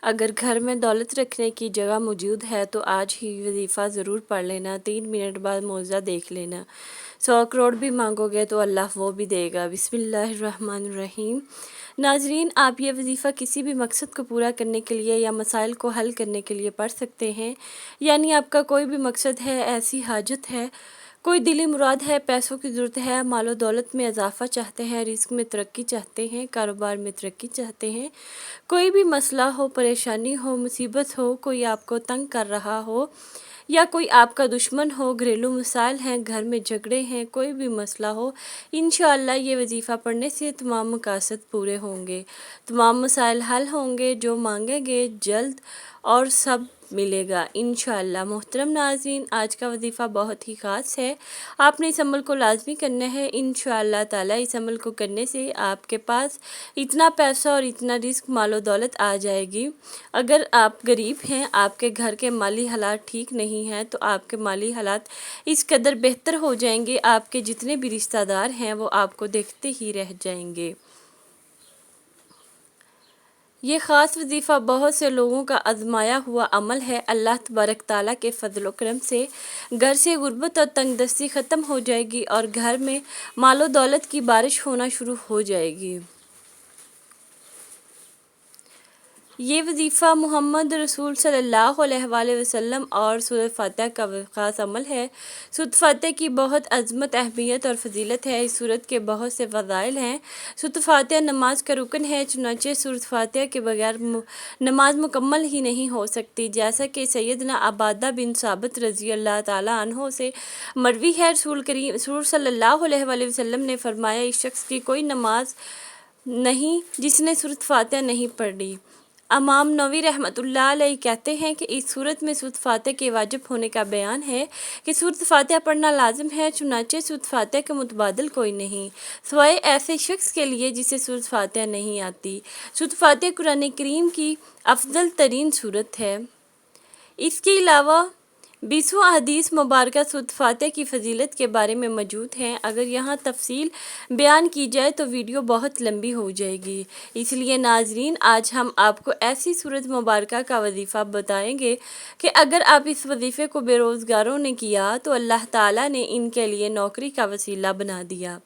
اگر گھر میں دولت رکھنے کی جگہ موجود ہے تو آج ہی وظیفہ ضرور پڑھ لینا، 3 منٹ بعد معجزہ دیکھ لینا۔ 100 کروڑ بھی مانگو گے تو اللہ وہ بھی دے گا۔ بسم اللہ الرحمن الرحیم۔ ناظرین، آپ یہ وظیفہ کسی بھی مقصد کو پورا کرنے کے لیے یا مسائل کو حل کرنے کے لیے پڑھ سکتے ہیں، یعنی آپ کا کوئی بھی مقصد ہے، ایسی حاجت ہے، کوئی دلی مراد ہے، پیسوں کی ضرورت ہے، مال و دولت میں اضافہ چاہتے ہیں، رزق میں ترقی چاہتے ہیں، کاروبار میں ترقی چاہتے ہیں، کوئی بھی مسئلہ ہو، پریشانی ہو، مصیبت ہو، کوئی آپ کو تنگ کر رہا ہو یا کوئی آپ کا دشمن ہو، گھریلو مسائل ہیں، گھر میں جھگڑے ہیں، کوئی بھی مسئلہ ہو، انشاءاللہ یہ وظیفہ پڑھنے سے تمام مقاصد پورے ہوں گے، تمام مسائل حل ہوں گے، جو مانگیں گے جلد اور سب ملے گا انشاءاللہ۔ محترم ناظرین، آج کا وظیفہ بہت ہی خاص ہے، آپ نے اس عمل کو لازمی کرنا ہے انشاءاللہ تعالی۔ اس عمل کو کرنے سے آپ کے پاس اتنا پیسہ اور اتنا رزق، مال و دولت آ جائے گی۔ اگر آپ غریب ہیں، آپ کے گھر کے مالی حالات ٹھیک نہیں ہیں، تو آپ کے مالی حالات اس قدر بہتر ہو جائیں گے، آپ کے جتنے بھی رشتہ دار ہیں وہ آپ کو دیکھتے ہی رہ جائیں گے۔ یہ خاص وظیفہ بہت سے لوگوں کا آزمایا ہوا عمل ہے۔ اللہ تبارک تعالیٰ کے فضل و کرم سے گھر سے غربت اور تنگ دستی ختم ہو جائے گی اور گھر میں مال و دولت کی بارش ہونا شروع ہو جائے گی۔ یہ وظیفہ محمد رسول صلی اللہ علیہ وآلہ وسلم اور سورۃ فاتحہ کا خاص عمل ہے۔ سورۃ فاتحہ کی بہت عظمت، اہمیت اور فضیلت ہے۔ اس سورت کے بہت سے فضائل ہیں۔ سورۃ فاتحہ نماز کا رکن ہے، چنانچہ سورۃ فاتحہ کے بغیر نماز مکمل ہی نہیں ہو سکتی، جیسا کہ سیدنا عبادہ بن ثابت رضی اللہ تعالیٰ عنہ سے مروی ہے۔ رسول صلی اللہ علیہ وآلہ وسلم نے فرمایا، اس شخص کی کوئی نماز نہیں جس نے سورۃ فاتحہ نہیں پڑھی۔ امام نووی رحمۃ اللہ علیہ کہتے ہیں کہ اس صورت میں سورۃ فاتحہ کے واجب ہونے کا بیان ہے کہ سورۃ فاتحہ پڑھنا لازم ہے، چنانچہ سورۃ فاتحہ کے متبادل کوئی نہیں، سوائے ایسے شخص کے لیے جسے سورۃ فاتحہ نہیں آتی۔ سورۃ فاتحہ قرآن کریم کی افضل ترین سورت ہے۔ اس کے علاوہ 20 احادیث مبارکہ سورۃ فاتحہ کی فضیلت کے بارے میں موجود ہیں۔ اگر یہاں تفصیل بیان کی جائے تو ویڈیو بہت لمبی ہو جائے گی، اس لیے ناظرین آج ہم آپ کو ایسی سورت مبارکہ کا وظیفہ بتائیں گے کہ اگر آپ اس وظیفے کو بے روزگاروں نے کیا تو اللہ تعالیٰ نے ان کے لیے نوکری کا وسیلہ بنا دیا،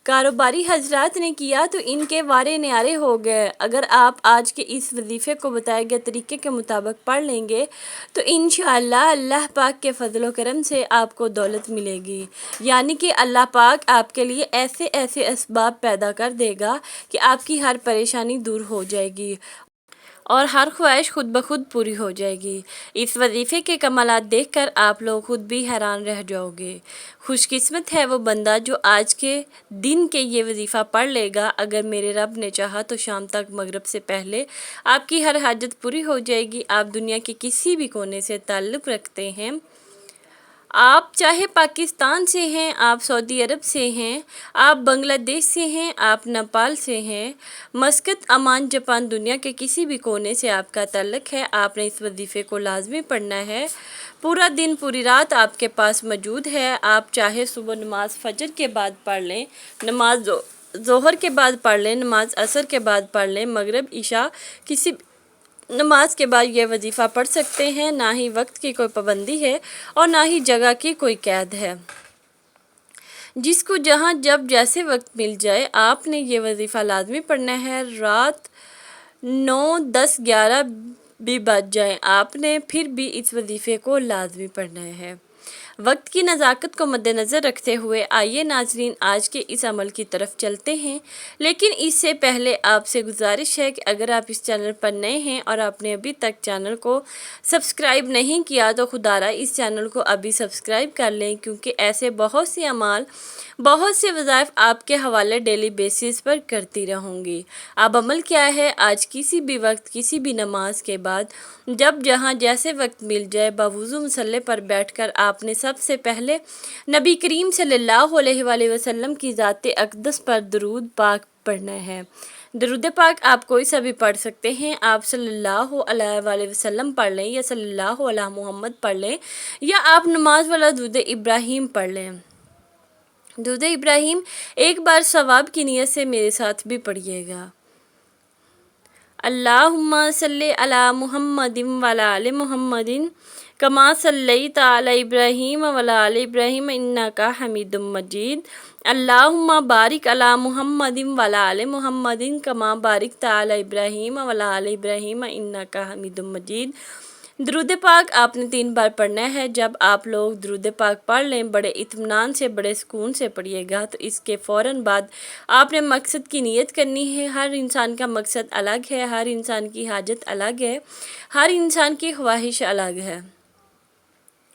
کاروباری حضرات نے کیا تو ان کے وارے نیارے ہو گئے۔ اگر آپ آج کے اس وظیفے کو بتائے گئے طریقے کے مطابق پڑھ لیں گے تو انشاءاللہ اللہ پاک کے فضل و کرم سے آپ کو دولت ملے گی، یعنی کہ اللہ پاک آپ کے لیے ایسے ایسے اسباب پیدا کر دے گا کہ آپ کی ہر پریشانی دور ہو جائے گی اور ہر خواہش خود بخود پوری ہو جائے گی۔ اس وظیفے کے کمالات دیکھ کر آپ لوگ خود بھی حیران رہ جاؤ گے۔ خوش قسمت ہے وہ بندہ جو آج کے دن کے یہ وظیفہ پڑھ لے گا۔ اگر میرے رب نے چاہا تو شام تک مغرب سے پہلے آپ کی ہر حاجت پوری ہو جائے گی۔ آپ دنیا کے کسی بھی کونے سے تعلق رکھتے ہیں، آپ چاہے پاکستان سے ہیں، آپ سعودی عرب سے ہیں، آپ بنگلہ دیش سے ہیں، آپ نیپال سے ہیں، مسقط، عمان، جاپان، دنیا کے کسی بھی کونے سے آپ کا تعلق ہے، آپ نے اس وظیفے کو لازمی پڑھنا ہے۔ پورا دن پوری رات آپ کے پاس موجود ہے۔ آپ چاہے صبح نماز فجر کے بعد پڑھ لیں، نماز ظہر کے بعد پڑھ لیں، نماز عصر کے بعد پڑھ لیں، مغرب، عشاء، کسی نماز کے بعد یہ وظیفہ پڑھ سکتے ہیں۔ نہ ہی وقت کی کوئی پابندی ہے اور نہ ہی جگہ کی کوئی قید ہے، جس کو جہاں جب جیسے وقت مل جائے آپ نے یہ وظیفہ لازمی پڑھنا ہے۔ رات 9، 10، 11 بھی بج جائیں آپ نے پھر بھی اس وظیفے کو لازمی پڑھنا ہے۔ وقت کی نزاکت کو مد نظر رکھتے ہوئے آئیے ناظرین آج کے اس عمل کی طرف چلتے ہیں، لیکن اس سے پہلے آپ سے گزارش ہے کہ اگر آپ اس چینل پر نئے ہیں اور آپ نے ابھی تک چینل کو سبسکرائب نہیں کیا تو خدا را اس چینل کو ابھی سبسکرائب کر لیں، کیونکہ ایسے بہت سے اعمال، بہت سے وظائف آپ کے حوالے ڈیلی بیسس پر کرتی رہوں گی۔ اب عمل کیا ہے؟ آج کسی بھی وقت، کسی بھی نماز کے بعد، جب جہاں جیسے وقت مل جائے، باوضو مصلی پر بیٹھ کر آپ نے سب سے پہلے نبی کریم صلی اللہ علیہ وآلہ وسلم کی ذات اقدس پر درود پاک پڑھنا ہے۔ درود پاک آپ کوئی سا بھی پڑھ سکتے ہیں، آپ صلی اللہ علیہ وآلہ وسلم پڑھ لیں یا صلی اللہ علیہ محمد پڑھ لیں یا آپ نماز والا درود ابراہیم پڑھ لیں۔ درود ابراہیم ایک بار ثواب کی نیت سے میرے ساتھ بھی پڑھیے گا۔ اللہم صلی علی محمد وعلی آل محمد کما صلیت علی ابراہیم وعلی آل ابراہیم انک حمید مجید اللہم بارک علی محمد وعلی آل محمد کما بارکت علی ابراہیم وعلی آل ابراہیم انک حمید مجید۔ درود پاک آپ نے 3 بار پڑھنا ہے۔ جب آپ لوگ درود پاک پڑھ لیں بڑے اطمینان سے بڑے سکون سے پڑھیے گا، تو اس کے فوراً بعد آپ نے مقصد کی نیت کرنی ہے۔ ہر انسان کا مقصد الگ ہے، ہر انسان کی حاجت الگ ہے، ہر انسان کی خواہش الگ ہے۔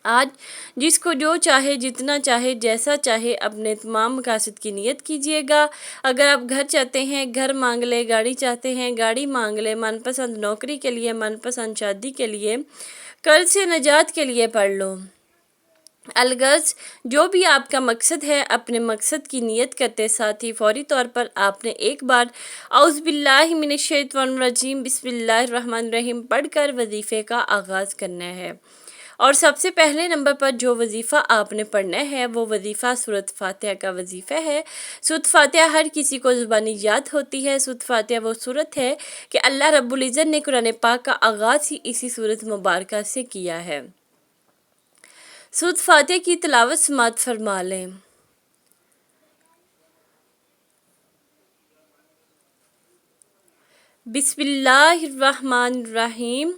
آج جس کو جو چاہے، جتنا چاہے، جیسا چاہے، اپنے تمام مقاصد کی نیت کیجیے گا۔ اگر آپ گھر چاہتے ہیں گھر مانگ لے، گاڑی چاہتے ہیں گاڑی مانگ لے، من پسند نوکری کے لیے، من پسند شادی کے لیے، قرض سے نجات کے لیے پڑھ لو۔ الغرض جو بھی آپ کا مقصد ہے، اپنے مقصد کی نیت کرتے ساتھ ہی فوری طور پر آپ نے ایک بار اعوذ باللہ من الشیطان الرجیم بسم اللہ الرحمن الرحیم پڑھ کر وظیفے کا آغاز کرنا ہے۔ اور سب سے پہلے نمبر پر جو وظیفہ آپ نے پڑھنا ہے وہ وظیفہ سورۃ فاتحہ کا وظیفہ ہے۔ سورۃ فاتحہ ہر کسی کو زبانی یاد ہوتی ہے۔ سورۃ فاتحہ وہ سورت ہے کہ اللہ رب العزت نے قرآن پاک کا آغاز ہی اسی سورت مبارکہ سے کیا ہے۔ سورۃ فاتحہ کی تلاوت سماعت فرما لیں۔ بسم اللہ الرحمن الرحیم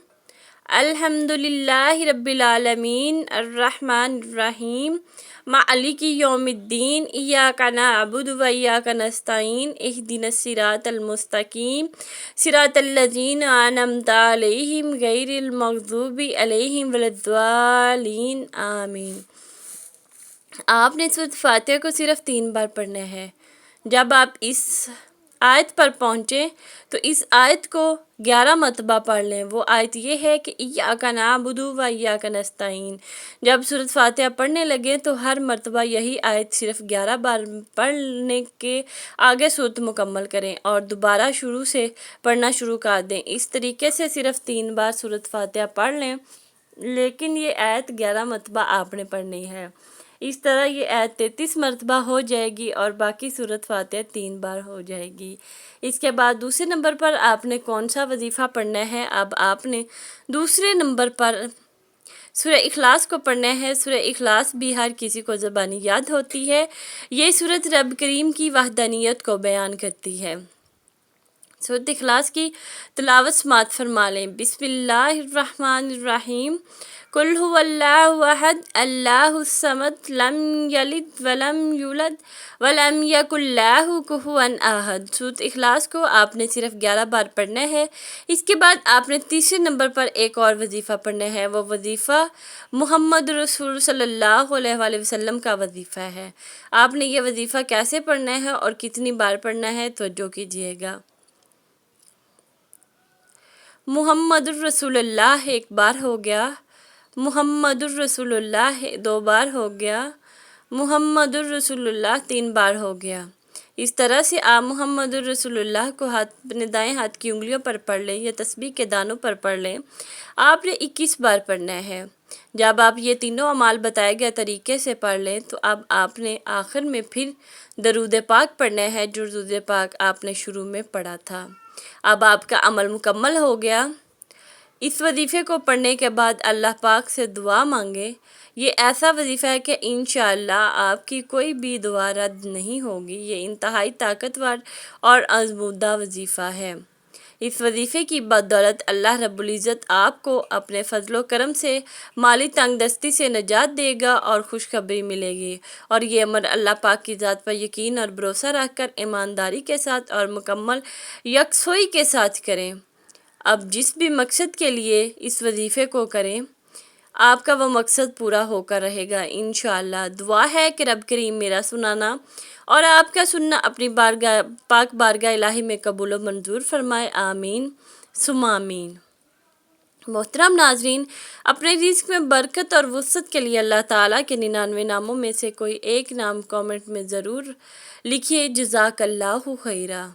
الحمدللہ رب العالمین الرحمن الرحیم مالک یوم الدین ایاک نعبد و ایاک نستعین اہدنا الصراط المستقیم صراط الذین انعمت علیہم غیر المغضوب علیہم ولا الضالین آمین۔ آپ نے سورۃ فاتحہ کو صرف 3 بار پڑھنا ہے۔ جب آپ اس آیت پر پہنچیں تو اس آیت کو 11 مرتبہ پڑھ لیں۔ وہ آیت یہ ہے کہ ایاک نعبد و ایاک نستعین۔ جب سورۃ فاتحہ پڑھنے لگے تو ہر مرتبہ یہی آیت صرف 11 بار پڑھنے کے آگے سورت مکمل کریں اور دوبارہ شروع سے پڑھنا شروع کر دیں۔ اس طریقے سے صرف 3 بار سورۃ فاتحہ پڑھ لیں، لیکن یہ آیت 11 مرتبہ آپ نے پڑھنی ہے۔ اس طرح یہ آیت 33 مرتبہ ہو جائے گی اور باقی سورۃ فاتحہ 3 بار ہو جائے گی۔ اس کے بعد دوسرے نمبر پر آپ نے کون سا وظیفہ پڑھنا ہے؟ اب آپ نے دوسرے نمبر پر سورہ اخلاص کو پڑھنا ہے۔ سورہ اخلاص بھی ہر کسی کو زبانی یاد ہوتی ہے۔ یہ سورت رب کریم کی وحدانیت کو بیان کرتی ہے۔ سورۃ اخلاص کی تلاوت سماعت فرما لیں۔ بسم اللہ الرحمن الرحیم قل هو اللہ احد اللہ الصمد لم یلد ولم یولد ولم یکن لہ کفوا احد۔ سورۃ اخلاص کو آپ نے صرف 11 بار پڑھنا ہے۔ اس کے بعد آپ نے تیسرے نمبر پر ایک اور وظیفہ پڑھنا ہے۔ وہ وظیفہ محمد رسول صلی اللہ علیہ وآلہ وسلم کا وظیفہ ہے۔ آپ نے یہ وظیفہ کیسے پڑھنا ہے اور کتنی بار پڑھنا ہے توجہ کیجیے گا۔ محمد الرسول اللہ 1 بار ہو گیا، محمد الرسول اللہ 2 بار ہو گیا، محمد الرسول اللہ 3 بار ہو گیا۔ اس طرح سے آپ محمد الرسول اللہ کو اپنے دائیں ہاتھ کی انگلیوں پر پڑھ لیں یا تسبیح کے دانوں پر پڑھ لیں۔ آپ نے 21 بار پڑھنا ہے۔ جب آپ یہ تینوں اعمال بتائے گئے طریقے سے پڑھ لیں تو اب آپ نے آخر میں پھر درود پاک پڑھنا ہے، جو درود پاک آپ نے شروع میں پڑھا تھا۔ اب آپ کا عمل مکمل ہو گیا۔ اس وظیفے کو پڑھنے کے بعد اللہ پاک سے دعا مانگے۔ یہ ایسا وظیفہ ہے کہ انشاءاللہ آپ کی کوئی بھی دعا رد نہیں ہوگی۔ یہ انتہائی طاقتور اور آزمودہ وظیفہ ہے۔ اس وظیفے کی بدولت اللہ رب العزت آپ کو اپنے فضل و کرم سے مالی تنگ دستی سے نجات دے گا اور خوشخبری ملے گی۔ اور یہ امر اللہ پاک کی ذات پر یقین اور بھروسہ رکھ کر ایمانداری کے ساتھ اور مکمل یکسوئی کے ساتھ کریں۔ اب جس بھی مقصد کے لیے اس وظیفے کو کریں، آپ کا وہ مقصد پورا ہو کر رہے گا انشاءاللہ۔ دعا ہے کہ رب کریم میرا سنانا اور آپ کا سننا اپنی پاک بارگاہ الہی میں قبول و منظور فرمائے، آمین ثم آمین۔ محترم ناظرین، اپنے رزق میں برکت اور وسعت کے لیے اللہ تعالیٰ کے 99 ناموں میں سے کوئی ایک نام کامنٹ میں ضرور لکھیے۔ جزاک اللہ خیرا۔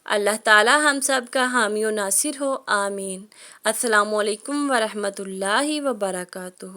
اللہ تعالیٰ ہم سب کا حامی و ناصر ہو، آمین۔ السلام علیکم ورحمۃ اللہ وبرکاتہ۔